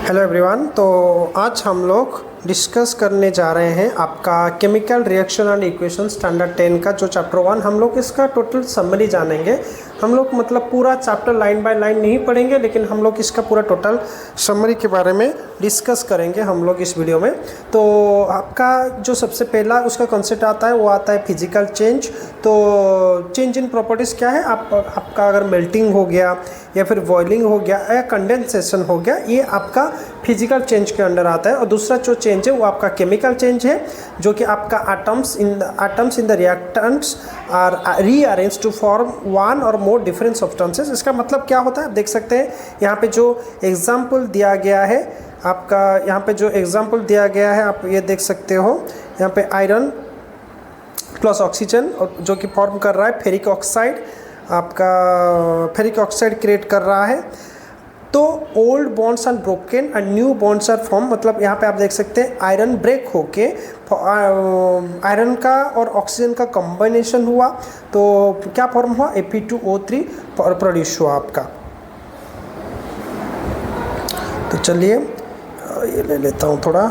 Hello everyone. तो आज हम लोग डिस्कस करने जा रहे हैं आपका chemical reaction and equation standard 10 का जो चैप्टर 1। हम लोग इसका टोटल समरी जानेंगे। हम लोग मतलब पूरा चैप्टर लाइन बाय लाइन नहीं पढ़ेंगे, लेकिन हम लोग इसका पूरा टोटल समरी के बारे में डिस्कस करेंगे हम लोग इस वीडियो में। तो आपका जो सबसे पहला उसका कॉन्सेप्ट आता है वो आता है फिजिकल चेंज। तो चेंज इन प्रॉपर्टीज़ क्या है, आपका अगर मेल्टिंग हो गया या फिर बॉइलिंग हो गया या कंडेंसेशन हो गया, ये आपका फिजिकल चेंज के अंडर आता है। और दूसरा जो चेंज है वो आपका केमिकल चेंज है, जो कि आपका atoms in the reactants are rearrange to form one और मोर डिफरेंट सब्सटेंसेस। इसका मतलब क्या होता है आप देख सकते हैं यहाँ पे जो एग्जाम्पल दिया गया है, आपका यहाँ पे जो एग्जाम्पल दिया गया है आप ये देख सकते हो। यहाँ पे आयरन प्लस ऑक्सीजन जो कि फॉर्म कर रहा है फेरिक ऑक्साइड, आपका फेरिक ऑक्साइड क्रिएट कर रहा है। तो old bonds are broken and new bonds are form. मतलब यहाँ पे आप देख सकते हैं आयरन ब्रेक होके आयरन का और ऑक्सीजन का कॉम्बिनेशन हुआ, तो क्या फॉर्म हुआ, Fe2O3 प्रोड्यूस हुआ आपका। तो चलिए ये ले लेता हूँ थोड़ा,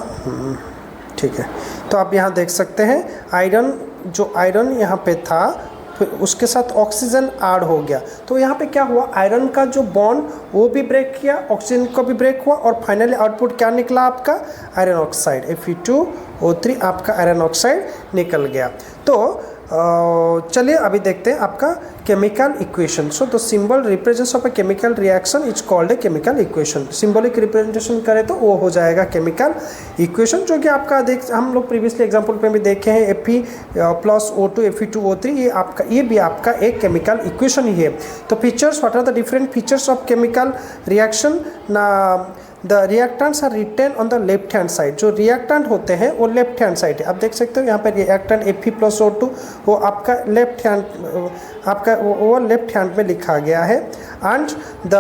ठीक है। तो आप यहाँ देख सकते हैं आयरन यहाँ पे था, फिर उसके साथ ऑक्सीजन ऐड हो गया। तो यहाँ पे क्या हुआ, आयरन का जो बॉन्ड वो भी ब्रेक किया, ऑक्सीजन को भी ब्रेक हुआ, और फाइनली आउटपुट क्या निकला आपका, आयरन ऑक्साइड Fe2O3 आपका आयरन ऑक्साइड निकल गया। तो चलिए अभी देखते हैं आपका chemical equation. So the symbol represents of a chemical reaction is called a chemical equation. Symbolic representation करें तो वो हो जाएगा केमिकल इक्वेशन, जो कि आपका हम लोग प्रीवियसली एग्जांपल पे भी देखे हैं Fe+O2 Fe2O3, ये भी आपका एक केमिकल इक्वेशन ही है। तो features, what are the different features of chemical reaction ना, the reactants are written on the left hand side. जो रिएक्टेंट होते हैं वो लेफ्ट हैंड साइड है। आप देख सकते हो यहाँ पे रिएक्टेंट Fe+O2 वो आपका लेफ्ट हैंड, आपका वो लेफ्ट हैंड में लिखा गया है। And the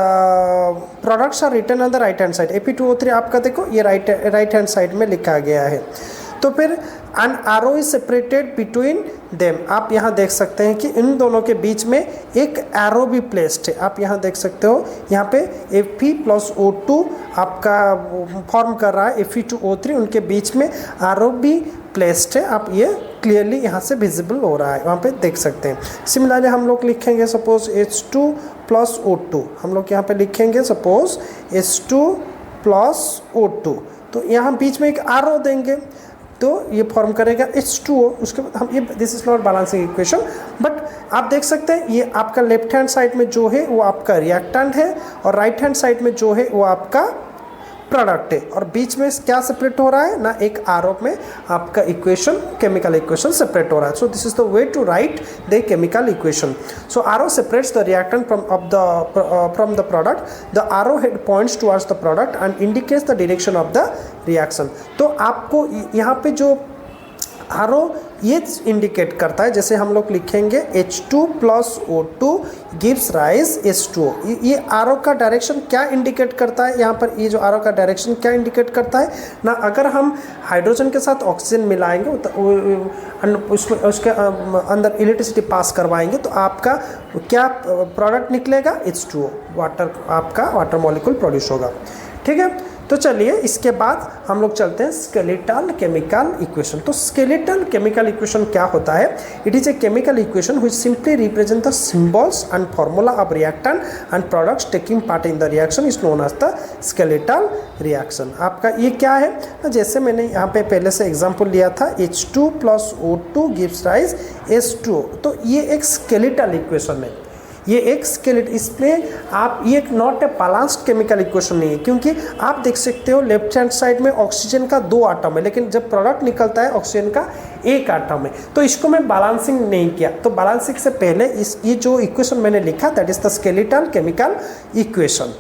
products are written on the right hand side. Fe2O3 आपका देखो ये राइट हैंड साइड में लिखा गया है। तो फिर an arrow is separated between them. आप यहाँ देख सकते हैं कि इन दोनों के बीच में एक एरो भी प्लेस्ड है। आप यहाँ देख सकते हो यहाँ पे Fe+O2 आपका फॉर्म कर रहा है Fe2O3, उनके बीच में एरो भी प्लेस्ड है। आप ये क्लियरली यहाँ से विजिबल हो रहा है, वहाँ पे देख सकते हैं। सिमिलरली हम लोग लिखेंगे सपोज H2+O2, हम लोग यहाँ पे लिखेंगे सपोज H2+O2, तो यहाँ बीच में एक एरो देंगे तो ये फॉर्म करेगा H2O। उसके बाद हम ये this is not balancing equation, but आप देख सकते हैं ये आपका लेफ्ट हैंड साइड में जो है वो आपका रिएक्टेंट है, और राइट हैंड साइड में जो है वो आपका प्रोडक्ट है, और बीच में क्या सेपरेट हो रहा है ना, एक आरोप में आपका इक्वेशन, केमिकल इक्वेशन सेपरेट हो रहा है। So this is the way to write the chemical equation. So arrow separates the reactant from the product. The arrow head points towards the product and indicates the direction of the reaction. तो आपको यहाँ पे जो आरो ये indicate करता है, जैसे हम लोग लिखेंगे H2+O2 गिव्स राइज H2O। ये आरो का डायरेक्शन क्या इंडिकेट करता है, यहाँ पर ये जो आरो का डायरेक्शन क्या इंडिकेट करता है ना, अगर हम हाइड्रोजन के साथ ऑक्सीजन मिलाएंगे तो उसके अंदर इलेक्ट्रिसिटी पास करवाएंगे तो आपका क्या प्रोडक्ट निकलेगा, H2O, वाटर, आपका वाटर मॉलिक्यूल प्रोड्यूस होगा। ठीक है, तो चलिए इसके बाद हम लोग चलते हैं स्केलेटल केमिकल इक्वेशन। तो स्केलेटल केमिकल इक्वेशन क्या होता है, it is a chemical equation which simply represent the symbols and formula of reactant and products taking part in the reaction is known as the skeletal reaction. आपका ये क्या है, जैसे मैंने यहाँ पे पहले से एग्जाम्पल लिया था H2+O2 गिव्स राइज H2O। तो ये एक स्केलेटल इक्वेशन है, ये एक स्केलेट, इसमें आप ये not a balanced chemical equation नहीं है, क्योंकि आप देख सकते हो लेफ्ट हैंड साइड में ऑक्सीजन का 2 आटम है, लेकिन जब प्रोडक्ट निकलता है ऑक्सीजन का 1 आटम है। तो इसको मैं बैलेंसिंग नहीं किया, तो बैलेंसिंग से पहले ये जो इक्वेशन मैंने लिखा that is the skeletal chemical equation.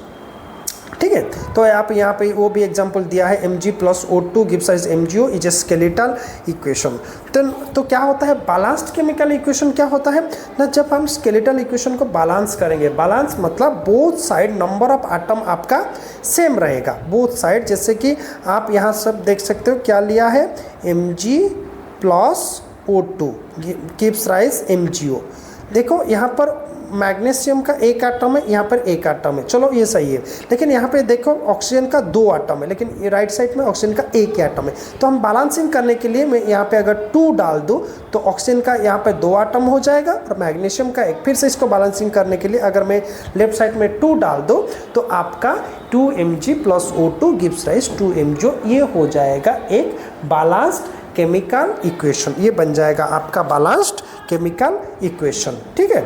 ठीक है, तो आप यहाँ पे वो भी एग्जांपल दिया है Mg+O2 gives rise MgO is a skeletal equation. तो क्या होता है बैलेंस्ड केमिकल इक्वेशन, क्या होता है ना, जब हम स्केलेटल इक्वेशन को बैलेंस करेंगे, बैलेंस मतलब both side number of atom आपका सेम रहेगा, बोथ साइड। जैसे कि आप यहाँ सब देख सकते हो क्या लिया है, Mg+O2 गिव्स राइज MgO। देखो यहाँ पर मैग्नीशियम का एक आटम है, यहाँ पर एक आटम है, चलो ये सही है। लेकिन यहाँ पे देखो ऑक्सीजन का 2 आटम है, लेकिन राइट साइड में ऑक्सीजन का एक ही आटम है। तो हम बैलेंसिंग करने के लिए मैं यहाँ पे अगर 2 डाल दूँ तो ऑक्सीजन का यहाँ पे 2 आटम हो जाएगा और मैग्नीशियम का एक। फिर से इसको बैलेंसिंग करने के लिए अगर मैं लेफ्ट साइड में 2 डाल दूँ तो आपका 2 Mg + O2 gives rise 2 MgO। ये हो जाएगा एक बैलेंस्ड केमिकल इक्वेशन, ये बन जाएगा आपका बैलेंस्ड केमिकल इक्वेशन। ठीक है,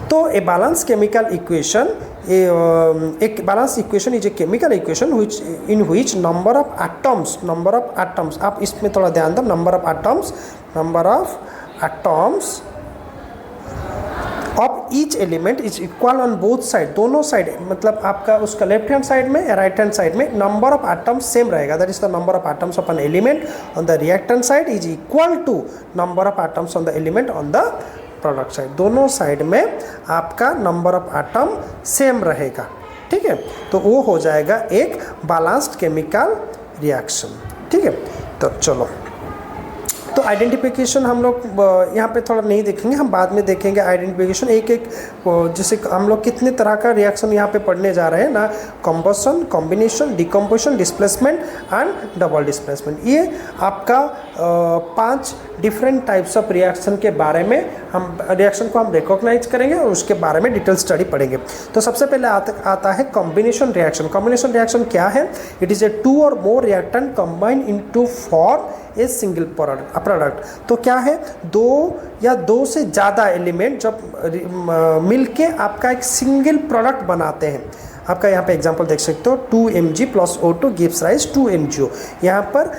तो ए बैलेंस केमिकल इक्वेशन, एक balance equation is a chemical equation which in which number of atoms, आप इसमें थोड़ा ध्यान दो, number of atoms of each element is equal on both side, दोनों साइड, मतलब आपका उसका लेफ्ट हैंड साइड में या राइट हैंड साइड में नंबर ऑफ एटम्स सेम रहेगा, that is the number of atoms of an element on the reactant side is equal to number of atoms on the element on the product side. दोनों side में आपका number of atom same रहेगा। ठीक है, तो वो हो जाएगा एक बैलेंस्ड केमिकल रिएक्शन। ठीक है, तो चलो, तो आइडेंटिफिकेशन हम लोग यहाँ पे थोड़ा नहीं देखेंगे, हम बाद में देखेंगे आइडेंटिफिकेशन। एक एक जैसे हम लोग कितने तरह का रिएक्शन यहाँ पे पढ़ने जा रहे हैं ना, combustion, combination, decomposition, displacement and double displacement. ये आपका 5 डिफरेंट टाइप्स ऑफ रिएक्शन के बारे में हम रिएक्शन को हम रिकॉग्नाइज करेंगे और उसके बारे में डिटेल स्टडी पढ़ेंगे। तो सबसे पहले आता है कॉम्बिनेशन रिएक्शन। कॉम्बिनेशन रिएक्शन क्या है? इट इज़ ए 2 और more reactant combine into form a single product. तो क्या है, 2 या 2 से ज़्यादा एलिमेंट जब मिलके आपका एक सिंगल प्रोडक्ट बनाते हैं। आपका यहाँ पे एग्जांपल देख सकते हो, 2 Mg + O2 gives rise 2 MgO। यहाँ पर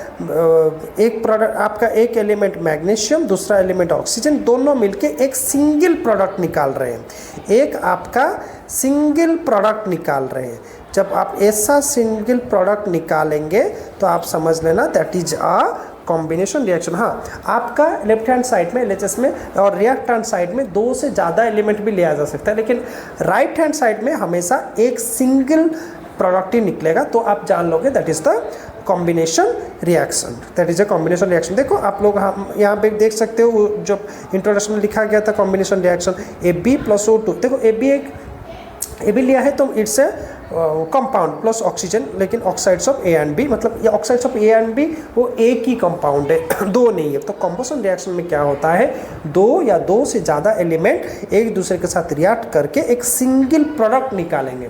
एक प्रोडक्ट आपका, एक एलिमेंट मैग्नीशियम, दूसरा एलिमेंट ऑक्सीजन, दोनों मिलके एक सिंगल प्रोडक्ट निकाल रहे हैं, एक आपका सिंगल प्रोडक्ट निकाल रहे हैं। जब आप ऐसा सिंगल प्रोडक्ट निकालेंगे तो आप समझ लेना that is a combination reaction. हाँ, आपका लेफ्ट हैंड साइड में LHS में और रिएक्टेंट साइड में 2 से ज़्यादा एलिमेंट भी लिया जा सकता है, लेकिन राइट हैंड साइड में हमेशा एक सिंगल प्रोडक्ट ही निकलेगा। तो आप जान लोगे that is the combination reaction, that is a combination reaction. देखो आप लोग हम यहाँ पे देख सकते हो, जब इंट्रोडक्शन में लिखा गया था कॉम्बिनेशन रिएक्शन AB + O2, देखो AB लिया है तो it's a compound plus oxygen, लेकिन oxides of A and B, मतलब ये oxides of A and B वो एक ही कंपाउंड है, 2 नहीं है। तो कंबशन रिएक्शन में क्या होता है, 2 या 2 से ज़्यादा एलिमेंट एक दूसरे के साथ रिएक्ट करके एक सिंगल प्रोडक्ट निकालेंगे।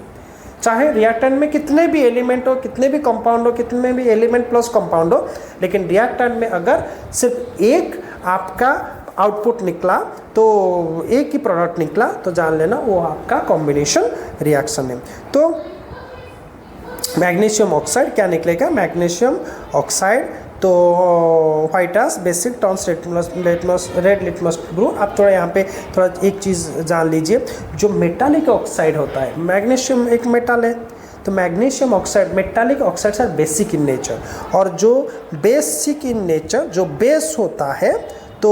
चाहे रिएक्टेंट में कितने भी एलिमेंट हो, कितने भी कंपाउंड हो, कितने भी एलिमेंट प्लस कंपाउंड हो, लेकिन रिएक्टेंट में अगर सिर्फ एक आपका आउटपुट निकला, तो एक ही प्रोडक्ट निकला, तो जान लेना वो आपका कॉम्बिनेशन रिएक्शन है। तो मैग्नीशियम ऑक्साइड क्या निकलेगा, मैग्नीशियम ऑक्साइड, तो व्हाइट एश basic Tons red litmus blue. आप थोड़ा यहाँ पे थोड़ा एक चीज़ जान लीजिए, जो मेटालिक ऑक्साइड होता है, मैग्नीशियम एक मेटल है, तो magnesium oxide, metallic oxides are basic in nature, और जो बेसिक इन नेचर, जो बेस होता है, तो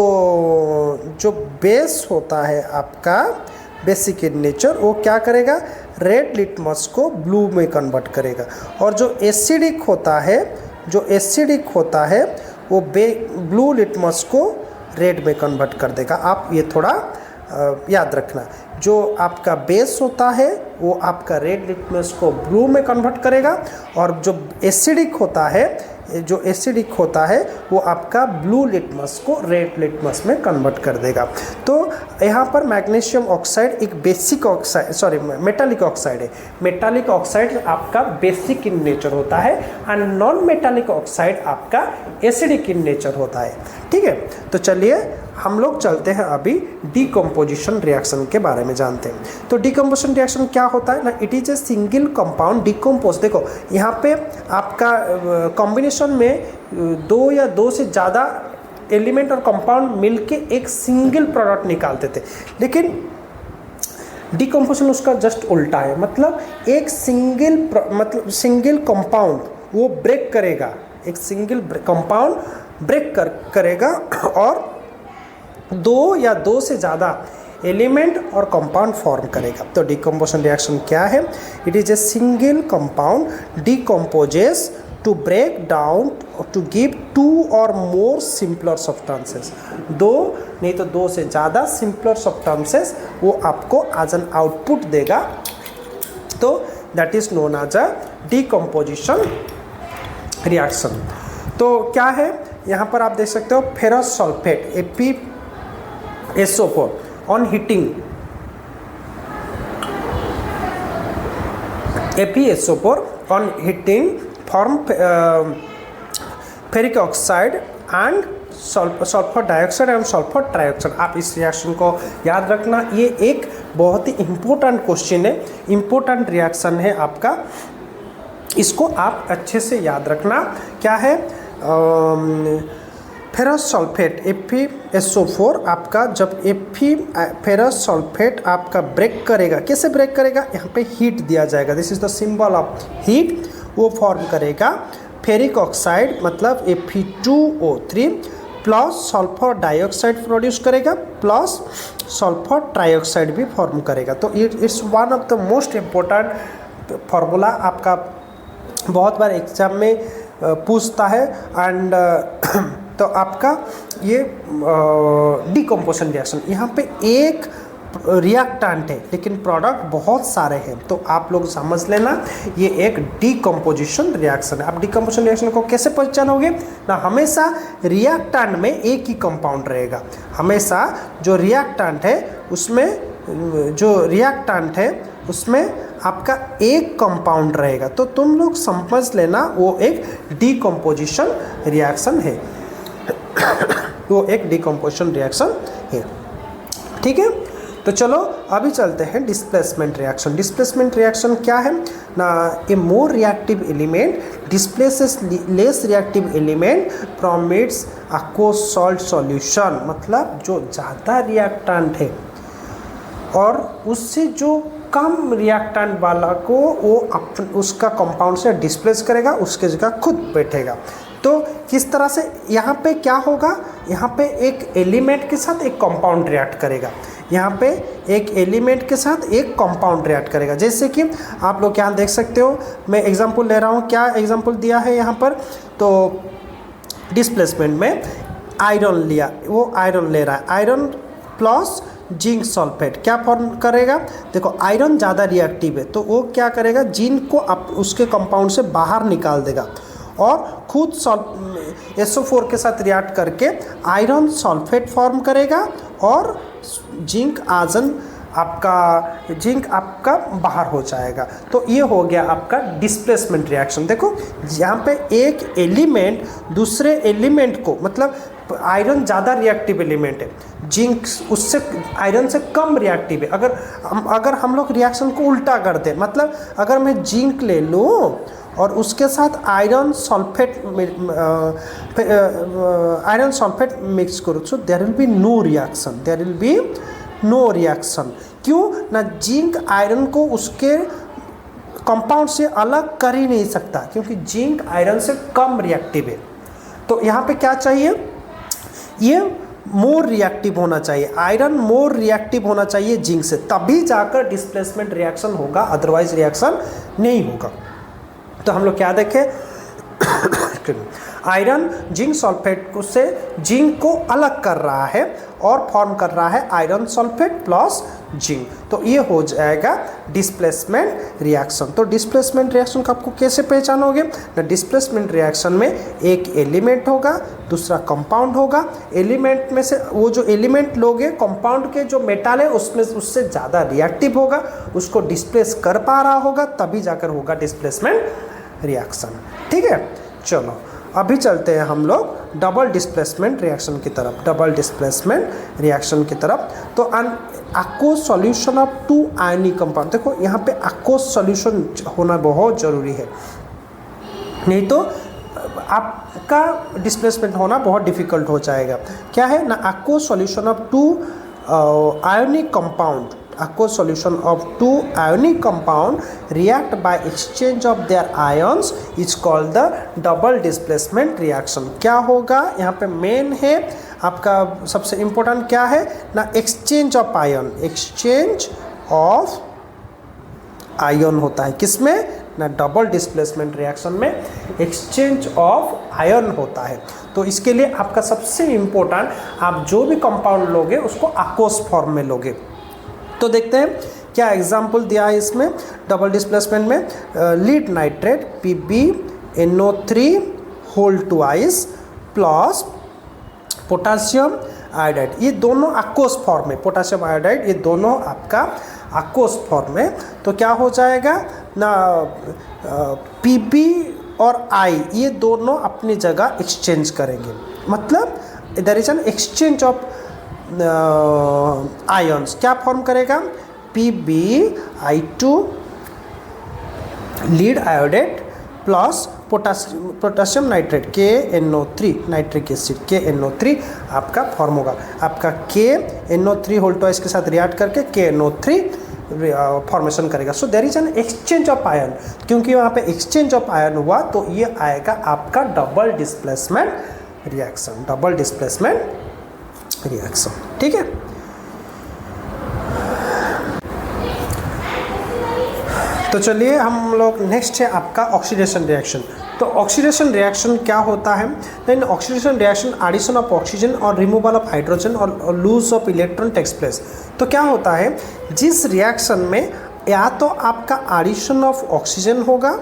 जो बेस होता है आपका बेसिक इन नेचर, वो क्या करेगा, रेड लिटमस को ब्लू में कन्वर्ट करेगा। और जो एसिडिक होता है, वो ब्लू लिटमस को रेड में कन्वर्ट कर देगा। आप ये थोड़ा याद रखना, जो आपका बेस होता है वो आपका रेड लिटमस को ब्लू में कन्वर्ट करेगा, और जो एसिडिक होता है वो आपका ब्लू लिटमस को रेड लिटमस में कन्वर्ट कर देगा। तो यहाँ पर मैग्नीशियम ऑक्साइड एक बेसिक ऑक्साइड, मेटालिक ऑक्साइड है। मेटालिक ऑक्साइड आपका बेसिक इन नेचर होता है, एंड नॉन मेटालिक ऑक्साइड आपका एसिडिक इन नेचर होता है। ठीक है, तो चलिए हम लोग चलते हैं अभी डिकम्पोजिशन रिएक्शन के बारे में जानते हैं। तो डिकम्पोजिशन रिएक्शन क्या होता है ना, it is a single compound decompose. देखो यहाँ पे आपका कॉम्बिनेशन में 2 या 2 से ज़्यादा एलिमेंट और कंपाउंड मिलके एक सिंगल प्रोडक्ट निकालते थे, लेकिन डिकम्पोजिशन उसका जस्ट उल्टा है। मतलब एक सिंगल कंपाउंड वो ब्रेक करेगा, एक सिंगल कंपाउंड ब्रेक करेगा और 2 या 2 से ज़्यादा एलिमेंट और कंपाउंड फॉर्म करेगा। तो डिकम्पोजिशन रिएक्शन क्या है, it is a single compound decomposes to break down to give 2 और मोर सिंपलर सब्सटेंसेस, 2 नहीं तो 2 से ज़्यादा सिंपलर सब्सटेंसेस वो आपको एज एन आउटपुट देगा। तो that is known as a decomposition reaction. तो क्या है यहाँ पर आप देख सकते हो, ferrous sulphate FeSO4 on heating, FeSO4 on heating form ferric oxide and sulphur dioxide and sulphur trioxide. आप इस रिएक्शन को याद रखना, ये एक बहुत ही इम्पोर्टेंट क्वेश्चन है, इम्पोर्टेंट रिएक्शन है आपका, इसको आप अच्छे से याद रखना। क्या है फेरस सल्फेट FeSO4 आपका, जब फेरस सल्फेट आपका ब्रेक करेगा, कैसे ब्रेक करेगा, यहाँ पे हीट दिया जाएगा, this is the symbol of heat, वो फॉर्म करेगा फेरिक ऑक्साइड मतलब Fe2O3 plus sulphur dioxide produce करेगा प्लस सल्फर ट्राइऑक्साइड भी फॉर्म करेगा। तो it's one of the most important formula, आपका बहुत बार एग्जाम में पूछता है। एंड तो आपका ये डीकम्पोजिशन रिएक्शन, यहाँ पे एक रिएक्टेंट है लेकिन प्रोडक्ट बहुत सारे हैं, तो आप लोग समझ लेना ये एक डीकम्पोजिशन रिएक्शन है। आप डीकम्पोजिशन रिएक्शन को कैसे पहचानोगे ना, हमेशा रिएक्टेंट में एक ही कंपाउंड रहेगा, हमेशा जो रिएक्टेंट है उसमें आपका एक कंपाउंड रहेगा, तो तुम लोग समझ लेना वो एक डीकम्पोजिशन रिएक्शन है, वो एक डीकम्पोजिशन रिएक्शन है। ठीक है, तो चलो अभी चलते हैं डिस्प्लेसमेंट रिएक्शन। डिस्प्लेसमेंट रिएक्शन क्या है ना, a more reactive element displaces less reactive element from its aqueous salt solution, मतलब जो ज़्यादा रिएक्टेंट है और उससे जो कम रिएक्टेंट वाला को वो उसका कंपाउंड से डिस्प्लेस करेगा, उसके जगह खुद बैठेगा। तो किस तरह से यहाँ पे क्या होगा, यहाँ पे एक एलिमेंट के साथ एक कंपाउंड रिएक्ट करेगा, यहाँ पे एक एलिमेंट के साथ एक कंपाउंड रिएक्ट करेगा। जैसे कि आप लोग यहाँ देख सकते हो, मैं एग्जांपल ले रहा हूँ, क्या एग्जांपल दिया है यहाँ पर, तो डिस्प्लेसमेंट में आयरन लिया, वो आयरन ले रहा है, आयरन प्लस जिंक सल्फेट क्या फॉर्म करेगा, देखो आयरन ज़्यादा रिएक्टिव है तो वो क्या करेगा, जिंक को उसके कंपाउंड से बाहर निकाल देगा और खुद SO4 के साथ रिएक्ट करके आयरन सल्फेट फॉर्म करेगा और जिंक आपका बाहर हो जाएगा। तो ये हो गया आपका डिस्प्लेसमेंट रिएक्शन। देखो यहाँ पे एक एलिमेंट दूसरे एलिमेंट को, मतलब आयरन ज़्यादा रिएक्टिव एलिमेंट है, जिंक उससे आयरन से कम रिएक्टिव है। अगर हम लोग रिएक्शन को उल्टा कर दें, मतलब अगर मैं जिंक ले लूँ और उसके साथ आयरन सल्फेट मिक्स करो, so there will be no reaction, there will be no reaction. क्यों ना, जिंक आयरन को उसके कंपाउंड से अलग कर ही नहीं सकता, क्योंकि जिंक आयरन से कम रिएक्टिव है। तो यहाँ पे क्या चाहिए, ये मोर रिएक्टिव होना चाहिए, आयरन मोर रिएक्टिव होना चाहिए जिंक से, तभी जाकर डिस्प्लेसमेंट रिएक्शन होगा, अदरवाइज रिएक्शन नहीं होगा। तो हम लोग क्या देखें, आयरन जिंक सल्फेट से जिंक को अलग कर रहा है और फॉर्म कर रहा है आयरन सल्फेट प्लस जिंक, तो ये हो जाएगा डिस्प्लेसमेंट रिएक्शन। तो डिस्प्लेसमेंट रिएक्शन को आपको कैसे पहचानोगे ना, डिस्प्लेसमेंट रिएक्शन में एक एलिमेंट होगा, दूसरा कंपाउंड होगा, एलिमेंट में से वो जो एलिमेंट लोगे कंपाउंड के जो मेटल है उसमें उससे ज़्यादा रिएक्टिव होगा, उसको डिस्प्लेस कर पा रहा होगा, तभी जाकर होगा डिस्प्लेसमेंट रिएक्शन। ठीक है, चलो अभी चलते हैं हम लोग डबल डिस्प्लेसमेंट रिएक्शन की तरफ, डबल डिस्प्लेसमेंट रिएक्शन की तरफ। तो aqueous solution of 2 ionic compound, देखो यहाँ पे aqueous सॉल्यूशन होना बहुत ज़रूरी है, नहीं तो आपका डिस्प्लेसमेंट होना बहुत डिफिकल्ट हो जाएगा। क्या है ना, aqueous solution of 2 ionic compound, aqueous solution of 2 ionic compound react by exchange of their ions is called the double displacement reaction। क्या होगा यहाँ पे मेन है आपका सबसे इम्पोर्टेंट क्या है ना, exchange of ion, exchange of ion होता है किसमें ना डबल डिस्प्लेसमेंट रिएक्शन में एक्सचेंज ऑफ आयन होता है। तो इसके लिए आपका सबसे इम्पोर्टेंट, आप जो भी कंपाउंड लोगे उसको aqueous फॉर्म में लोगे। तो देखते हैं क्या एग्जाम्पल दिया है इसमें डबल डिस्प्लेसमेंट में। Lead nitrate PbNO3 whole twice plus potassium iodide, ये दोनों aqueous फॉर्म में, पोटासियम आयोडाइड ये दोनों आपका aqueous फॉर्म में। तो क्या हो जाएगा ना, Pb और I ये दोनों अपनी जगह एक्सचेंज करेंगे, मतलब there is an exchange of ions. क्या फॉर्म करेगा, PbI2 lead iodate plus potassium nitrate KNO3 nitric acid KNO3 आपका फॉर्म होगा। आपका KNO3 होल ट्वाइस के साथ रिएक्ट करके KNO3 फॉर्मेशन करेगा। So there is an exchange of ion, क्योंकि वहाँ पे एक्सचेंज ऑफ आयन हुआ तो ये आएगा आपका double displacement reaction, double displacement reaction. ठीक है, तो चलिए हम लोग नेक्स्ट है आपका ऑक्सीडेशन रिएक्शन। तो ऑक्सीडेशन रिएक्शन क्या होता है, then oxidation reaction addition of oxygen और रिमूवल ऑफ हाइड्रोजन और lose of electron takes place. तो क्या होता है, जिस रिएक्शन में या तो आपका एडिशन ऑफ ऑक्सीजन होगा,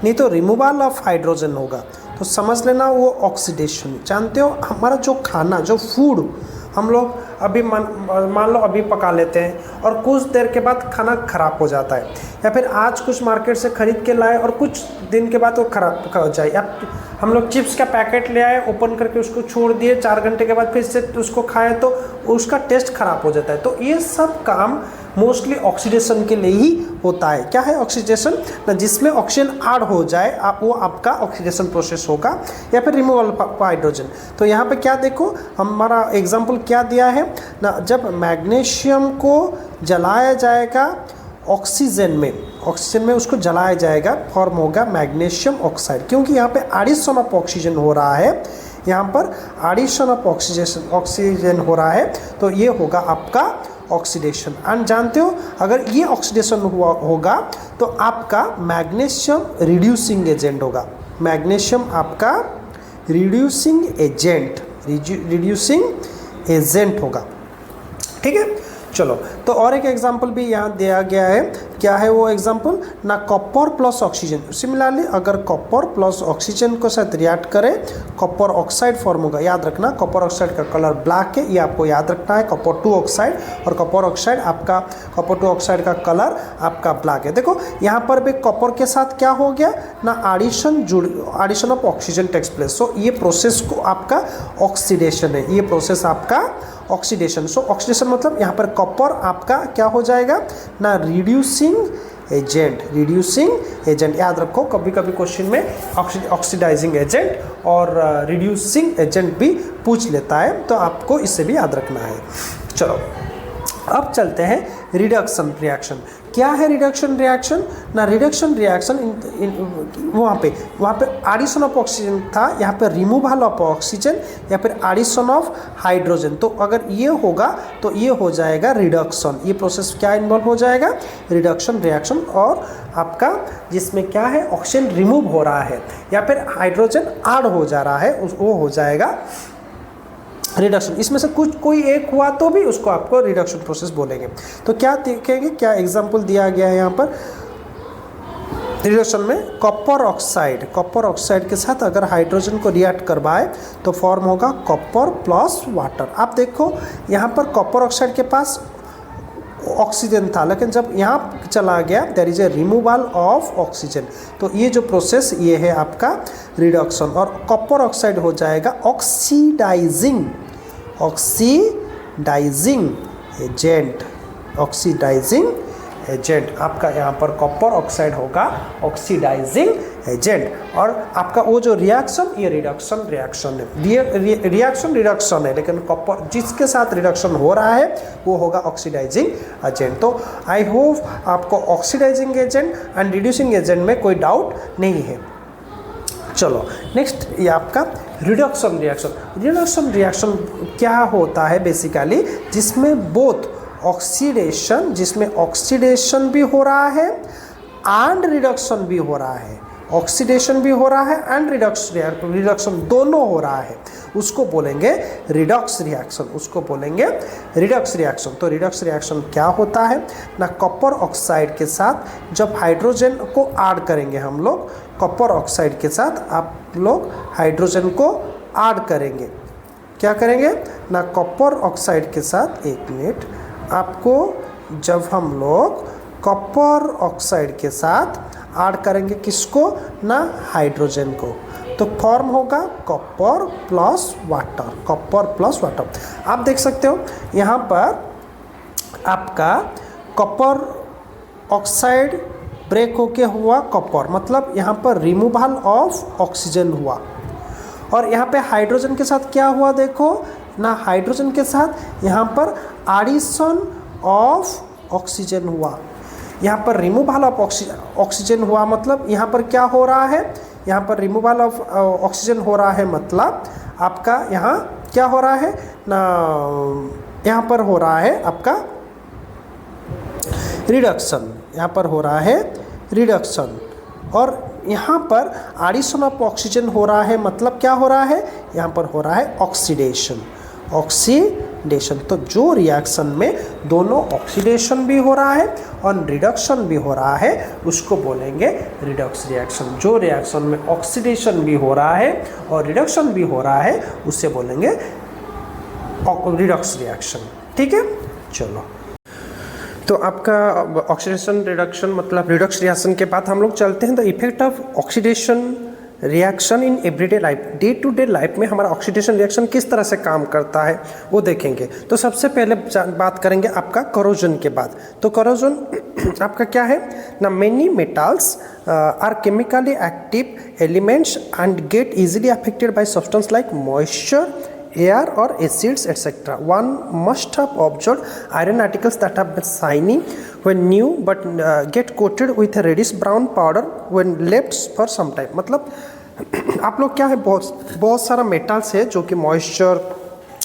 नहीं तो रिमूवल ऑफ हाइड्रोजन होगा, तो समझ लेना वो ऑक्सीडेशन। जानते हो हमारा जो खाना, जो फूड हम लोग अभी मान लो अभी पका लेते हैं और कुछ देर के बाद खाना ख़राब हो जाता है, या फिर आज कुछ मार्केट से ख़रीद के लाए और कुछ दिन के बाद वो ख़राब हो जाए, या हम लोग चिप्स का पैकेट ले आए, ओपन करके उसको छोड़ दिए, 4 घंटे के बाद फिर से उसको खाए तो उसका टेस्ट ख़राब हो जाता है। तो ये सब काम मोस्टली ऑक्सीडेशन के लिए ही होता है। क्या है ऑक्सीडेशन ना, जिसमें ऑक्सीजन ऐड हो जाए वो आपका ऑक्सीडेशन प्रोसेस होगा, या फिर रिमूवल ऑफ हाइड्रोजन। तो यहाँ पे क्या देखो, हमारा एग्जांपल क्या दिया है ना, जब मैग्नीशियम को जलाया जाएगा ऑक्सीजन में उसको जलाया जाएगा, फॉर्म होगा मैग्नीशियम ऑक्साइड, क्योंकि यहाँ पे एडिशन ऑफ ऑक्सीजन हो रहा है, यहाँ पर एडिशन ऑफ ऑक्सीजन हो रहा है, तो ये होगा आपका ऑक्सीडेशन। एंड जानते हो अगर ये ऑक्सीडेशन होगा तो आपका मैग्नीशियम रिड्यूसिंग एजेंट होगा, मैग्नीशियम आपका रिड्यूसिंग एजेंट होगा। ठीक है, चलो तो और एक एग्जांपल भी यहाँ दिया गया है। क्या है वो एग्जांपल ना, कॉपर प्लस ऑक्सीजन। सिमिलरली अगर कॉपर प्लस ऑक्सीजन को साथ रिएक्ट करें, कॉपर ऑक्साइड फॉर्म होगा। याद रखना कॉपर ऑक्साइड का कलर ब्लैक है, ये आपको याद रखना है, कॉपर 2 ऑक्साइड, और कॉपर ऑक्साइड आपका कॉपर 2 ऑक्साइड का कलर आपका ब्लैक है। देखो यहाँ पर भी कॉपर के साथ क्या हो गया ना, addition of oxygen takes place. So ये प्रोसेस को आपका ऑक्सीडेशन है, ये प्रोसेस आपका ऑक्सीडेशन। सो ऑक्सीडेशन मतलब यहाँ पर कॉपर आपका क्या हो जाएगा ना, रिड्यूसिंग एजेंट। याद रखो कभी कभी क्वेश्चन में ऑक्सीडाइजिंग एजेंट और रिड्यूसिंग एजेंट भी पूछ लेता है, तो आपको इसे भी याद रखना है। चलो अब चलते हैं रिडक्शन रिएक्शन। क्या है रिडक्शन रिएक्शन ना, रिडक्शन रिएक्शन वहाँ पे एडिशन ऑफ ऑक्सीजन था, यहाँ पे रिमूवल ऑफ ऑक्सीजन या फिर एडिशन ऑफ हाइड्रोजन। तो अगर ये होगा तो ये हो जाएगा रिडक्शन। ये प्रोसेस क्या इन्वॉल्व हो जाएगा, रिडक्शन रिएक्शन, और आपका जिसमें क्या है ऑक्सीजन रिमूव हो रहा है या फिर हाइड्रोजन ऐड हो जा रहा है, वो हो जाएगा रिडक्शन। इसमें से कोई एक हुआ तो भी उसको आपको रिडक्शन प्रोसेस बोलेंगे। तो क्या देखेंगे, क्या एग्जांपल दिया गया है यहाँ पर रिडक्शन में, कॉपर ऑक्साइड के साथ अगर हाइड्रोजन को रिएक्ट करवाए तो फॉर्म होगा कॉपर प्लस वाटर। आप देखो यहाँ पर कॉपर ऑक्साइड के पास ऑक्सीजन था, लेकिन जब यहाँ चला गया there is a removal of oxygen, तो ये जो प्रोसेस ये है आपका रिडक्शन। और कॉपर ऑक्साइड हो जाएगा ऑक्सीडाइजिंग एजेंट। आपका यहाँ पर कॉपर ऑक्साइड होगा ऑक्सीडाइजिंग एजेंट, और आपका वो जो रिएक्शन ये रिडक्शन रिएक्शन है, रिडक्शन है, लेकिन कॉपर जिसके साथ रिडक्शन हो रहा है वो होगा ऑक्सीडाइजिंग एजेंट। तो आई होप आपको oxidising agent and reducing agent में कोई डाउट नहीं है। चलो नेक्स्ट ये आपका रिडक्शन रिएक्शन क्या होता है बेसिकली, जिसमें ऑक्सीडेशन भी हो रहा है एंड रिडक्शन भी हो रहा है, ऑक्सीडेशन भी हो रहा है एंड रिडक्शन दोनों हो रहा है, उसको बोलेंगे रिडॉक्स रिएक्शन, उसको बोलेंगे रिडॉक्स रिएक्शन। तो रिडॉक्स रिएक्शन क्या होता है ना, कॉपर ऑक्साइड के साथ जब हाइड्रोजन को ऐड करेंगे हम लोग, कॉपर ऑक्साइड के साथ आप लोग हाइड्रोजन को ऐड करेंगे, क्या करेंगे ना, कॉपर ऑक्साइड के साथ, एक मिनट, आपको जब हम लोग कॉपर ऑक्साइड के साथ ऐड करेंगे किसको ना, हाइड्रोजन को, तो फॉर्म होगा copper plus water, copper plus water. आप देख सकते हो यहाँ पर आपका कॉपर ऑक्साइड ब्रेक होके हुआ कॉपर, मतलब यहाँ पर रिमूवल ऑफ ऑक्सीजन हुआ, और यहाँ पे हाइड्रोजन के साथ क्या हुआ देखो ना, हाइड्रोजन के साथ यहाँ पर एडिशन ऑफ ऑक्सीजन हुआ, यहाँ पर रिमूवल ऑफ ऑक्सीजन हुआ, मतलब यहाँ पर क्या हो रहा है, यहाँ पर रिमूवल ऑफ ऑक्सीजन हो रहा है, मतलब आपका यहाँ क्या हो रहा है ना, यहाँ पर हो रहा है आपका रिडक्शन, यहाँ पर हो रहा है रिडक्शन, और यहाँ पर एडिशन ऑफ ऑक्सीजन हो रहा है, मतलब क्या हो रहा है, यहाँ पर हो रहा है ऑक्सीडेशन, ऑक्सीडेशन। तो जो रिएक्शन में दोनों ऑक्सीडेशन भी हो रहा है और रिडक्शन भी हो रहा है उसको बोलेंगे रिडॉक्स रिएक्शन। जो रिएक्शन में ऑक्सीडेशन भी हो रहा है और रिडक्शन भी हो रहा है उससे बोलेंगे रिडॉक्स रिएक्शन। ठीक है, चलो, तो आपका ऑक्सीडेशन रिडक्शन मतलब रिडॉक्स रिएक्शन के बाद हम लोग चलते हैं the effect of oxidation reaction in everyday life. Day to day life में हमारा ऑक्सीडेशन रिएक्शन किस तरह से काम करता है वो देखेंगे। तो सबसे पहले बात करेंगे आपका करोजन के बाद। तो करोजन आपका क्या है ना, many metals are chemically active elements and get easily affected by substance like moisture, air or acids etc. One must have observed iron articles that have been shiny when new but get coated with a reddish brown powder when left for some time। मतलब आप लोग क्या है, बहुत सारा metals है जो कि मॉइस्चर,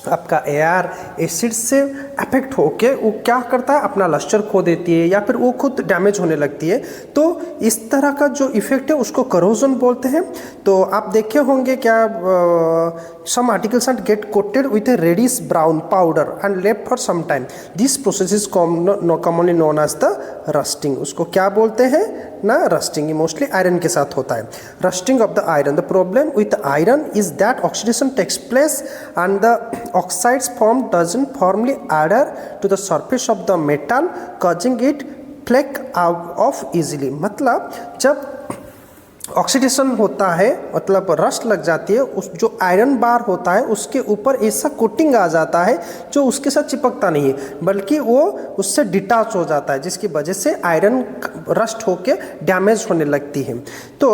आपका एयर, एसिड से अफेक्ट होके वो क्या करता है, अपना लस्टर खो देती है या फिर वो खुद डैमेज होने लगती है। तो इस तरह का जो इफेक्ट है उसको करोजन बोलते हैं। तो आप देखे होंगे क्या, some articles are get coated with a reddish brown powder and left for some time, this process is commonly known as the rusting. उसको क्या बोलते हैं ना, रस्टिंग। मोस्टली आयरन के साथ होता है, rusting of the iron. The problem with iron is that oxidation takes place and the oxides formed doesn't formally adhere to the surface of the metal causing it flake off easily। मतलब जब oxidation होता है मतलब rust लग जाती है, उस जो आयरन बार होता है उसके ऊपर ऐसा कोटिंग आ जाता है जो उसके साथ चिपकता नहीं है बल्कि वो उससे डिटैच हो जाता है, जिसकी वजह से आयरन रस्ट होके डैमेज होने लगती है। तो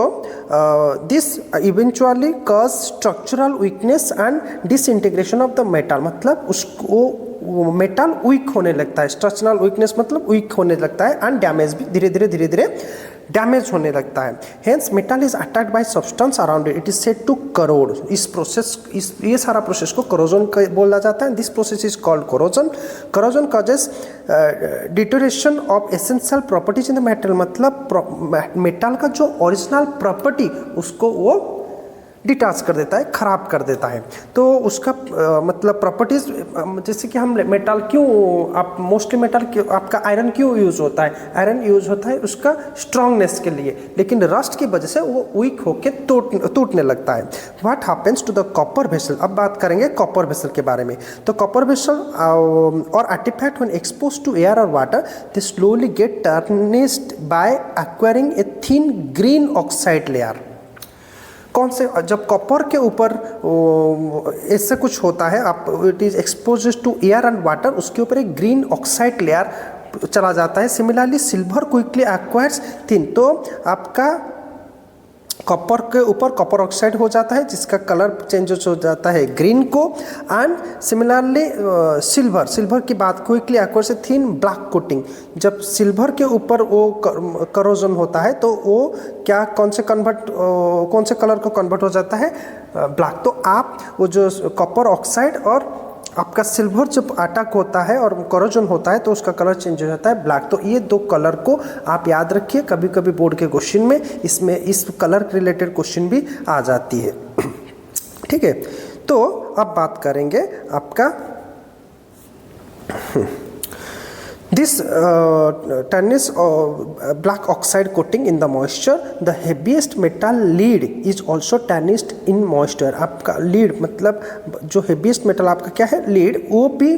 this eventually cause structural weakness and disintegration of the metal. मतलब उसको मेटल वीक होने लगता है, स्ट्रक्चरल वीकनेस मतलब वीक होने लगता है एंड डैमेज भी धीरे धीरे डैमेज होने लगता है। Hence metal is attacked by substance around it is said to corrode. इस प्रोसेस ये सारा प्रोसेस को करोजन बोला जाता है। This process is called corrosion. Corrosion causes deterioration of essential properties in the metal. मतलब मेटल का जो ओरिजिनल प्रॉपर्टी उसको वो डिटैच कर देता है, ख़राब कर देता है। तो उसका मतलब प्रॉपर्टीज़, जैसे कि हम मेटल क्यों, आप मोस्टली मेटल आपका आयरन क्यों यूज़ होता है, आयरन यूज़ होता है उसका स्ट्रांगनेस के लिए, लेकिन रस्ट की वजह से वो वीक होके टूटने लगता है। What happens to the copper vessel. अब बात करेंगे कॉपर वेसल के बारे में। तो कॉपर वेसल और artefact when expose to air और water they slowly get tarnished by acquiring a thin green oxide layer. कौन से, जब कॉपर के ऊपर ऐसे कुछ होता है, आप it is expose to air and water, उसके ऊपर एक ग्रीन ऑक्साइड लेयर चला जाता है। Similarly silver quickly acquires thin. तो आपका कॉपर के ऊपर कॉपर ऑक्साइड हो जाता है जिसका कलर चेंज हो जाता है ग्रीन को। एंड सिमिलरली सिल्वर की बात, क्विकली एक्वायर से थिन ब्लैक कोटिंग। जब सिल्वर के ऊपर वो करोजन होता है तो वो क्या कौन से कलर को कन्वर्ट हो जाता है, ब्लैक। तो आप वो जो कॉपर ऑक्साइड और आपका सिल्वर जब अटैक होता है और करोजन होता है तो उसका कलर चेंज हो जाता है ब्लैक। तो ये दो कलर को आप याद रखिए, कभी कभी बोर्ड के क्वेश्चन में इसमें इस कलर रिलेटेड क्वेश्चन भी आ जाती है। ठीक है, तो अब बात करेंगे आपका this tarnish black oxide coating in the moisture, the heaviest metal lead is also tarnished in moisture। आपका lead मतलब जो heaviest metal आपका क्या है lead, वो भी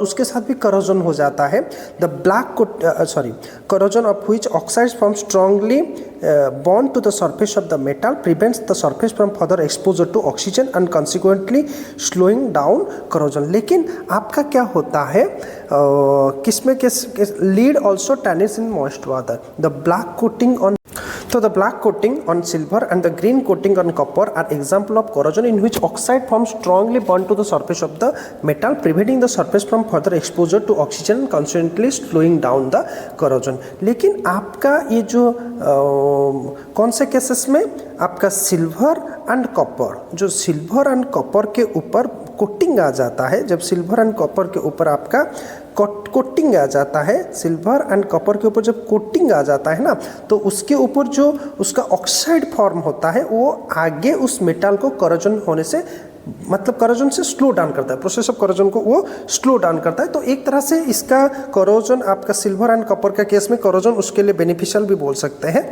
उसके साथ भी corrosion हो जाता है। the black corrosion of which oxides from strongly bond to the surface of the metal prevents the surface from further exposure to oxygen and consequently slowing down corrosion। लेकिन आपका क्या होता है किसमें lead also tarnish in moist water, the black coating on so the black coating on silver and the green coating on copper are example of corrosion in which oxide forms strongly bond to the surface of the metal preventing the surface from further exposure to oxygen and consequently slowing down the corrosion। लेकिन आपका ये जो कौन से cases में आपका silver and copper, जो silver and copper के ऊपर कोटिंग आ जाता है, जब सिल्वर एंड कॉपर के ऊपर आपका कोटिंग आ जाता है, सिल्वर एंड कॉपर के ऊपर जब कोटिंग आ जाता है ना, तो उसके ऊपर जो उसका ऑक्साइड फॉर्म होता है वो आगे उस मेटल को करोजन होने से मतलब करोजन से स्लो डाउन करता है, प्रोसेस ऑफ करोजन को वो स्लो डाउन करता है। तो एक तरह से इसका करोजन आपका सिल्वर एंड कॉपर का केस में करोजन उसके लिए बेनिफिशियल भी बोल सकते हैं।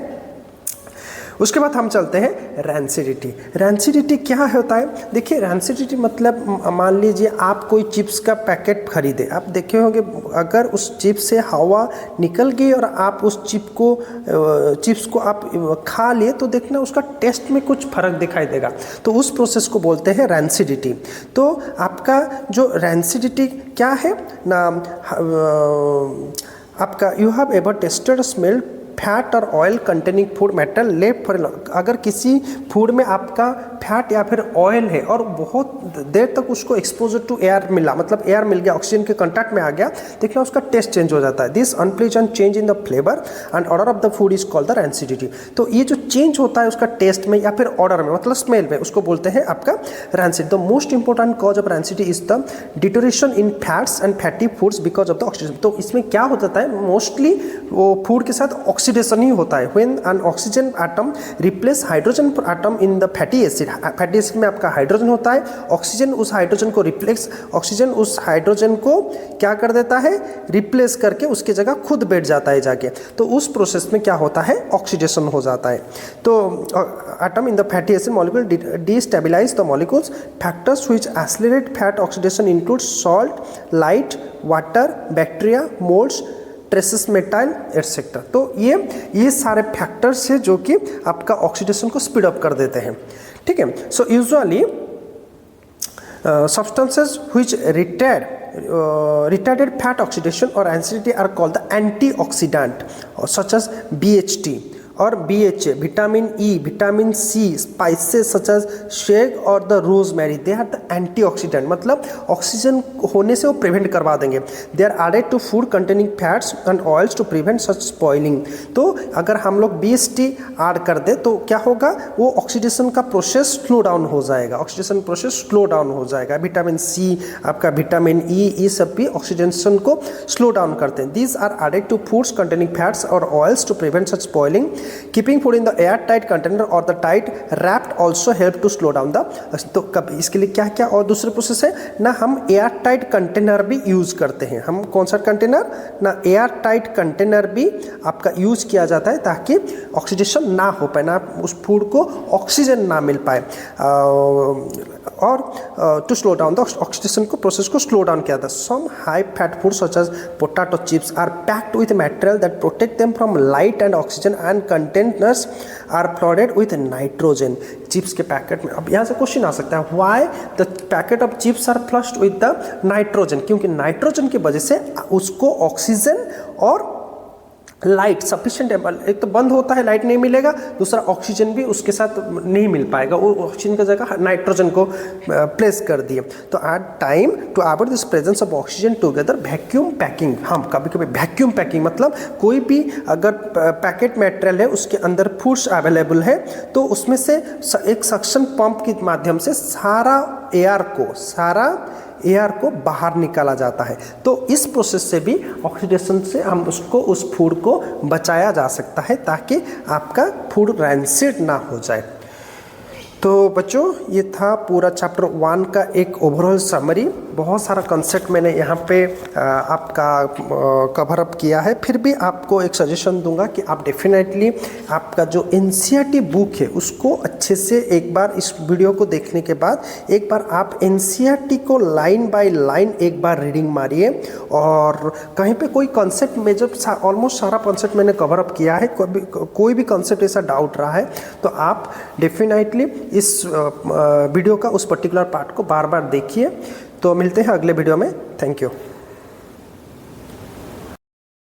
उसके बाद हम चलते हैं रैंसिडिटी। रैंसिडिटी क्या होता है? देखिए रैंसिडिटी मतलब मान लीजिए आप कोई चिप्स का पैकेट खरीदे, आप देखे होंगे अगर उस चिप्स से हवा निकल गई और आप उस चिप्स को आप खा लिए तो देखना उसका टेस्ट में कुछ फर्क दिखाई देगा, तो उस प्रोसेस को बोलते हैं रैंसिडिटी। तो आपका जो रैंसिडिटी क्या है ना, आपका you have ever tested smell fat और oil containing food metal left for, अगर किसी फूड में आपका फैट या फिर ऑयल है और बहुत देर तक उसको एक्सपोजर टू एयर मिला, मतलब एयर मिल गया, ऑक्सीजन के कांटेक्ट में आ गया, देखना उसका टेस्ट चेंज हो जाता है। This unpleasant change in the flavour and order of the food is called the rancidity. तो ये जो चेंज होता है उसका टेस्ट में या फिर ऑर्डर में मतलब स्मेल में, उसको बोलते हैं आपका rancid. The most important cause of rancidity is the deterioration in fats and fatty foods because of the oxygen. तो इसमें क्या हो जाता है, मोस्टली वो फूड के साथ ऑक्सीडेशन ही होता है। When an oxygen atom replace hydrogen atom in the fatty acid, fatty acid में आपका हाइड्रोजन होता है, ऑक्सीजन उस हाइड्रोजन को रिप्लेस, ऑक्सीजन उस हाइड्रोजन को क्या कर देता है, रिप्लेस करके उसकी जगह खुद बैठ जाता है जाके, तो उस प्रोसेस में क्या होता है, ऑक्सीडेशन हो जाता है। तो atom in the fatty acid molecule destabilize the molecules. Factors which accelerate fat oxidation include salt, light, water, bacteria, moulds, traces metal etcetera. तो ये सारे फैक्टर्स हैं जो कि आपका ऑक्सीडेशन को स्पीड अप कर देते हैं। ठीक है, so usually substances which retarded fat oxidation or acidity are called the antioxidant such as BHT और BHA, vitamin E, vitamin C, spices such as sage और the rosemary, they are the antioxidant, मतलब oxygen होने से वो prevent करवा देंगे। They are added to food containing fats and oils to prevent such spoiling. तो अगर हम लोग BHT ऐड कर दे तो क्या होगा, वो ऑक्सीडेशन का प्रोसेस स्लो डाउन हो जाएगा, ऑक्सीडेशन प्रोसेस स्लो डाउन हो जाएगा। विटामिन C, आपका विटामिन E, ये सब भी ऑक्सीडेशन को स्लो डाउन करते हैं। These are added to foods containing fats और oils to prevent such spoiling. Keeping food in the air tight container और the tight wrapped also help to slow down the. तो कब इसके लिए क्या क्या और दूसरे प्रोसेस है ना, हम एयर टाइट कंटेनर भी यूज करते हैं। हम कौन सा कंटेनर ना, एयर टाइट कंटेनर भी आपका यूज किया जाता है ताकि ऑक्सीडेशन ना हो पाए, ना उस फूड को ऑक्सीजन ना मिल पाए और to slow down the oxidation को प्रोसेस को स्लो डाउन किया था। Some high fat food such as potato chips are packed with material that protect them from light and oxygen and containers are flooded with nitrogen. Chips के packet में अब यहाँ से question आ सकता है, why the packet of chips are flushed with the nitrogen, क्योंकि nitrogen की वजह से उसको ऑक्सीजन और लाइट सफिशिएंट, एक तो बंद होता है लाइट नहीं मिलेगा, दूसरा ऑक्सीजन भी उसके साथ नहीं मिल पाएगा, वो ऑक्सीजन की जगह नाइट्रोजन को प्लेस कर दिए। तो at time to avoid this presence of oxygen together vacuum packing, हम कभी कभी वैक्यूम पैकिंग मतलब कोई भी अगर पैकेट मटेरियल है उसके अंदर फूड्स अवेलेबल है तो उसमें से एक सक्शन पंप के माध्यम से सारा एयर को बाहर निकाला जाता है। तो इस प्रोसेस से भी ऑक्सीडेशन से हम उसको उस फूड को बचाया जा सकता है ताकि आपका फूड रैंसिड ना हो जाए। तो बच्चों ये था पूरा चैप्टर 1 का एक ओवरऑल समरी। बहुत सारा कंसेप्ट मैंने यहाँ पे आपका कवर अप किया है। फिर भी आपको एक सजेशन दूंगा कि आप डेफिनेटली आपका जो एनसीईआरटी बुक है उसको अच्छे से एक बार इस वीडियो को देखने के बाद एक बार आप एनसीईआरटी को लाइन बाय लाइन एक बार रीडिंग मारिए, और कहीं पे कोई कॉन्सेप्ट में जब ऑलमोस्ट सारा कॉन्सेप्ट मैंने कवर अप किया है, कोई भी कॉन्सेप्ट ऐसा डाउट रहा है तो आप डेफिनेटली इस वीडियो का उस पर्टिकुलर पार्ट को बार बार देखिए। तो मिलते हैं अगले वीडियो में। Thank you.